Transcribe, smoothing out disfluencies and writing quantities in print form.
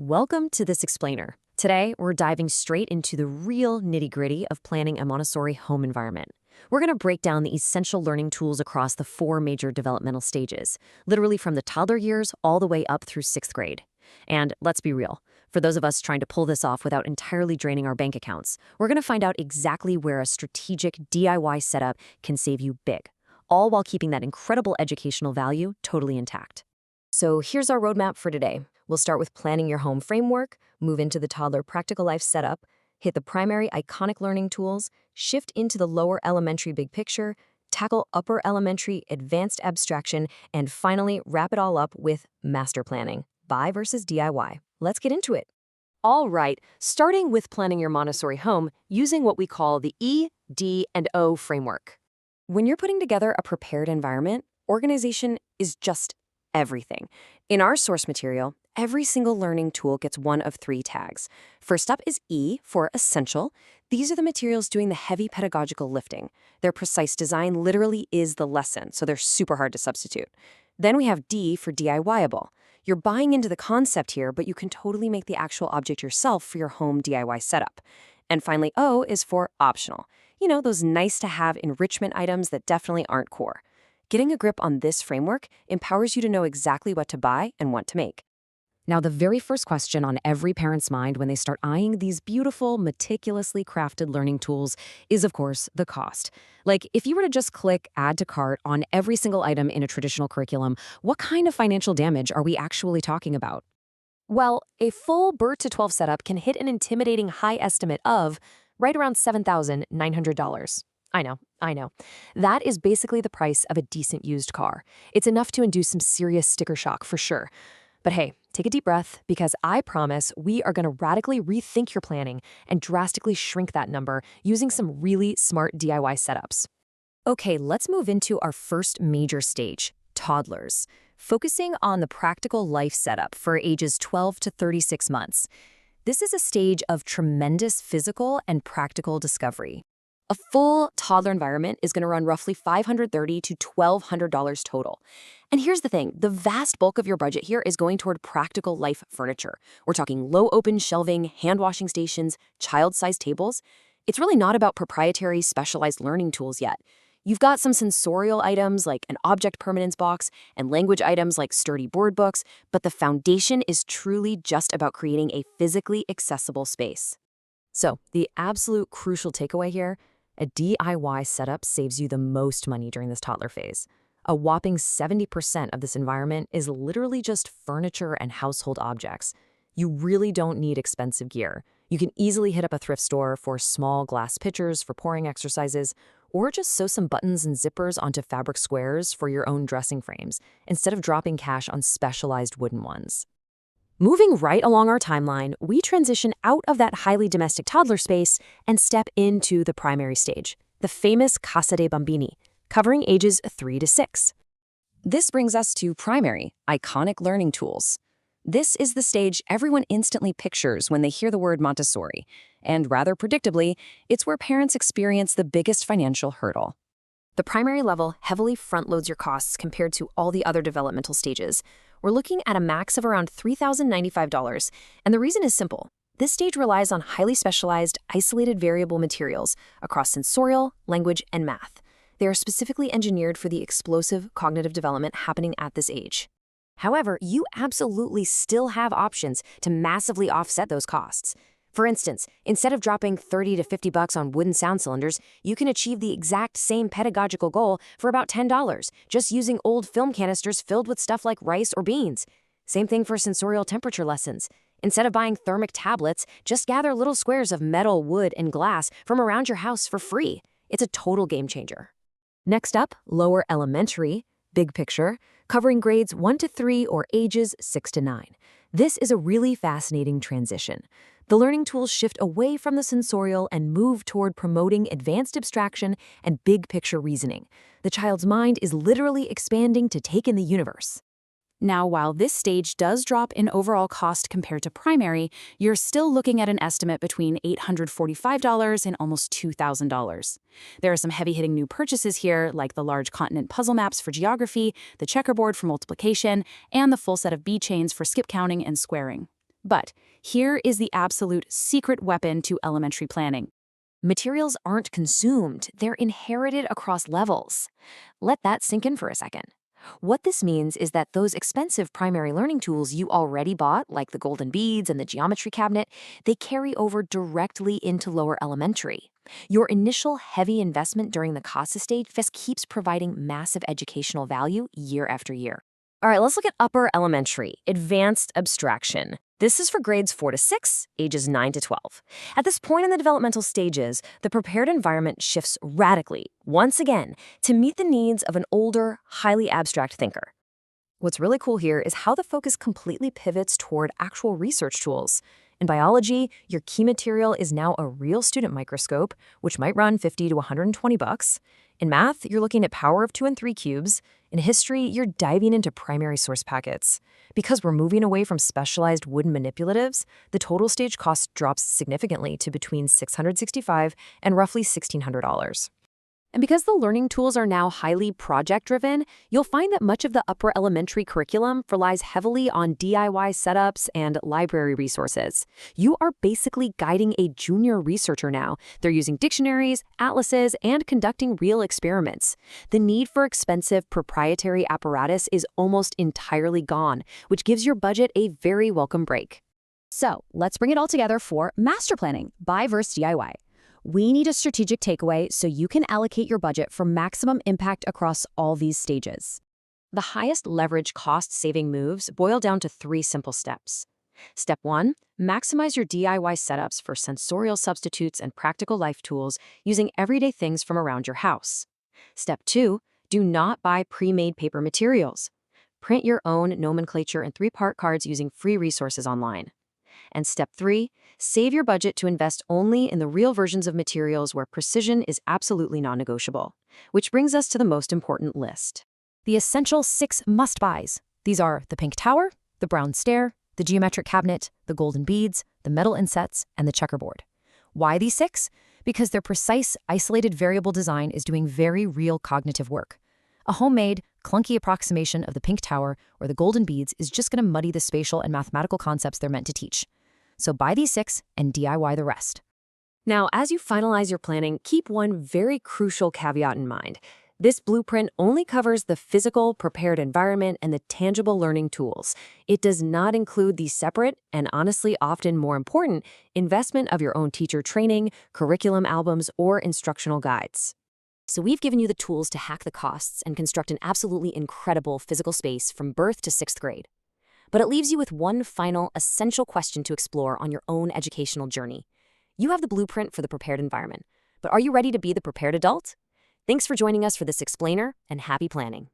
Welcome to this explainer. Today, we're diving straight into the real nitty-gritty of planning a Montessori home environment. We're going to break down the essential learning tools across the four major developmental stages, literally from the toddler years all the way up through 6th grade. And let's be real, for those of us trying to pull this off without entirely draining our bank accounts, we're going to find out exactly where a strategic DIY setup can save you big, all while keeping that incredible educational value totally intact. So here's our roadmap for today. We'll start with planning your home framework, move into the toddler practical life setup, hit the primary iconic learning tools, shift into the lower elementary big picture, tackle upper elementary advanced abstraction, and finally wrap it all up with master planning, buy versus DIY. Let's get into it. All right, starting with planning your Montessori home using what we call the E, D, and O framework. When you're putting together a prepared environment, organization is just everything. In our source material, every single learning tool gets one of 3 tags. First up is E for essential. These are the materials doing the heavy pedagogical lifting. Their precise design literally is the lesson, so they're super hard to substitute. Then we have D for DIYable. You're buying into the concept here, but you can totally make the actual object yourself for your home DIY setup. And finally, O is for optional. You know, those nice-to-have enrichment items that definitely aren't core. Getting a grip on this framework empowers you to know exactly what to buy and what to make. Now, the very first question on every parent's mind when they start eyeing these beautiful, meticulously crafted learning tools is, of course, the cost. Like, if you were to just click Add to Cart on every single item in a traditional curriculum, what kind of financial damage are we actually talking about? Well, a full birth to 12 setup can hit an intimidating high estimate of right around $7,900. I know. That is basically the price of a decent used car. It's enough to induce some serious sticker shock for sure. But hey, take a deep breath, because I promise we are going to radically rethink your planning and drastically shrink that number using some really smart DIY setups. Okay, let's move into our first major stage, toddlers, focusing on the practical life setup for ages 12 to 36 months. This is a stage of tremendous physical and practical discovery. A full toddler environment is going to run roughly $530 to $1,200 total. And here's the thing, the vast bulk of your budget here is going toward practical life furniture. We're talking low open shelving, hand washing stations, child-sized tables. It's really not about proprietary specialized learning tools yet. You've got some sensorial items like an object permanence box and language items like sturdy board books, but the foundation is truly just about creating a physically accessible space. So the absolute crucial takeaway here, a DIY setup saves you the most money during this toddler phase. A whopping 70% of this environment is literally just furniture and household objects. You really don't need expensive gear. You can easily hit up a thrift store for small glass pitchers for pouring exercises, or just sew some buttons and zippers onto fabric squares for your own dressing frames, instead of dropping cash on specialized wooden ones. Moving right along our timeline, we transition out of that highly domestic toddler space and step into the primary stage, the famous Casa dei Bambini, covering ages 3 to 6. This brings us to primary, iconic learning tools. This is the stage everyone instantly pictures when they hear the word Montessori, and rather predictably, it's where parents experience the biggest financial hurdle. The primary level heavily front-loads your costs compared to all the other developmental stages. We're looking at a max of around $3,095, and the reason is simple. This stage relies on highly specialized, isolated variable materials across sensorial, language, and math. They are specifically engineered for the explosive cognitive development happening at this age. However, you absolutely still have options to massively offset those costs. For instance, instead of dropping $30 to $50 on wooden sound cylinders, you can achieve the exact same pedagogical goal for about $10, just using old film canisters filled with stuff like rice or beans. Same thing for sensorial temperature lessons. Instead of buying thermic tablets, just gather little squares of metal, wood, and glass from around your house for free. It's a total game changer. Next up, lower elementary, big picture, covering grades 1 to 3 or ages 6 to 9. This is a really fascinating transition. The learning tools shift away from the sensorial and move toward promoting advanced abstraction and big-picture reasoning. The child's mind is literally expanding to take in the universe. Now, while this stage does drop in overall cost compared to primary, you're still looking at an estimate between $845 and almost $2,000. There are some heavy-hitting new purchases here, like the large continent puzzle maps for geography, the checkerboard for multiplication, and the full set of B chains for skip counting and squaring. But here is the absolute secret weapon to elementary planning. Materials aren't consumed, they're inherited across levels. Let that sink in for a second. What this means is that those expensive primary learning tools you already bought, like the golden beads and the geometry cabinet, they carry over directly into lower elementary. Your initial heavy investment during the CASA stage just keeps providing massive educational value year after year. All right, let's look at upper elementary, advanced abstraction. This is for grades 4 to 6, ages 9 to 12. At this point in the developmental stages, the prepared environment shifts radically, once again, to meet the needs of an older, highly abstract thinker. What's really cool here is how the focus completely pivots toward actual research tools. In biology, your key material is now a real student microscope, which might run $50 to $120. In math, you're looking at power of 2 and 3 cubes. In history, you're diving into primary source packets. Because we're moving away from specialized wooden manipulatives, the total stage cost drops significantly to between $665 and roughly $1,600. And because the learning tools are now highly project-driven, you'll find that much of the upper elementary curriculum relies heavily on DIY setups and library resources. You are basically guiding a junior researcher now. They're using dictionaries, atlases, and conducting real experiments. The need for expensive proprietary apparatus is almost entirely gone, which gives your budget a very welcome break. So let's bring it all together for master planning, buy versus DIY. We need a strategic takeaway so you can allocate your budget for maximum impact across all these stages. The highest leverage cost-saving moves boil down to 3 simple steps. Step 1, maximize your DIY setups for sensorial substitutes and practical life tools using everyday things from around your house. Step 2, do not buy pre-made paper materials. Print your own nomenclature and 3-part cards using free resources online. And step 3, save your budget to invest only in the real versions of materials where precision is absolutely non-negotiable. Which brings us to the most important list. The essential 6 must-buys. These are the pink tower, the brown stair, the geometric cabinet, the golden beads, the metal insets, and the checkerboard. Why these 6? Because their precise, isolated variable design is doing very real cognitive work. A homemade, clunky approximation of the pink tower or the golden beads is just going to muddy the spatial and mathematical concepts they're meant to teach. So buy these 6 and DIY the rest. Now, as you finalize your planning, keep one very crucial caveat in mind. This blueprint only covers the physical, prepared environment and the tangible learning tools. It does not include the separate, and honestly often more important, investment of your own teacher training, curriculum albums, or instructional guides. So we've given you the tools to hack the costs and construct an absolutely incredible physical space from birth to 6th grade. But it leaves you with one final, essential question to explore on your own educational journey. You have the blueprint for the prepared environment, but are you ready to be the prepared adult? Thanks for joining us for this explainer, and happy planning.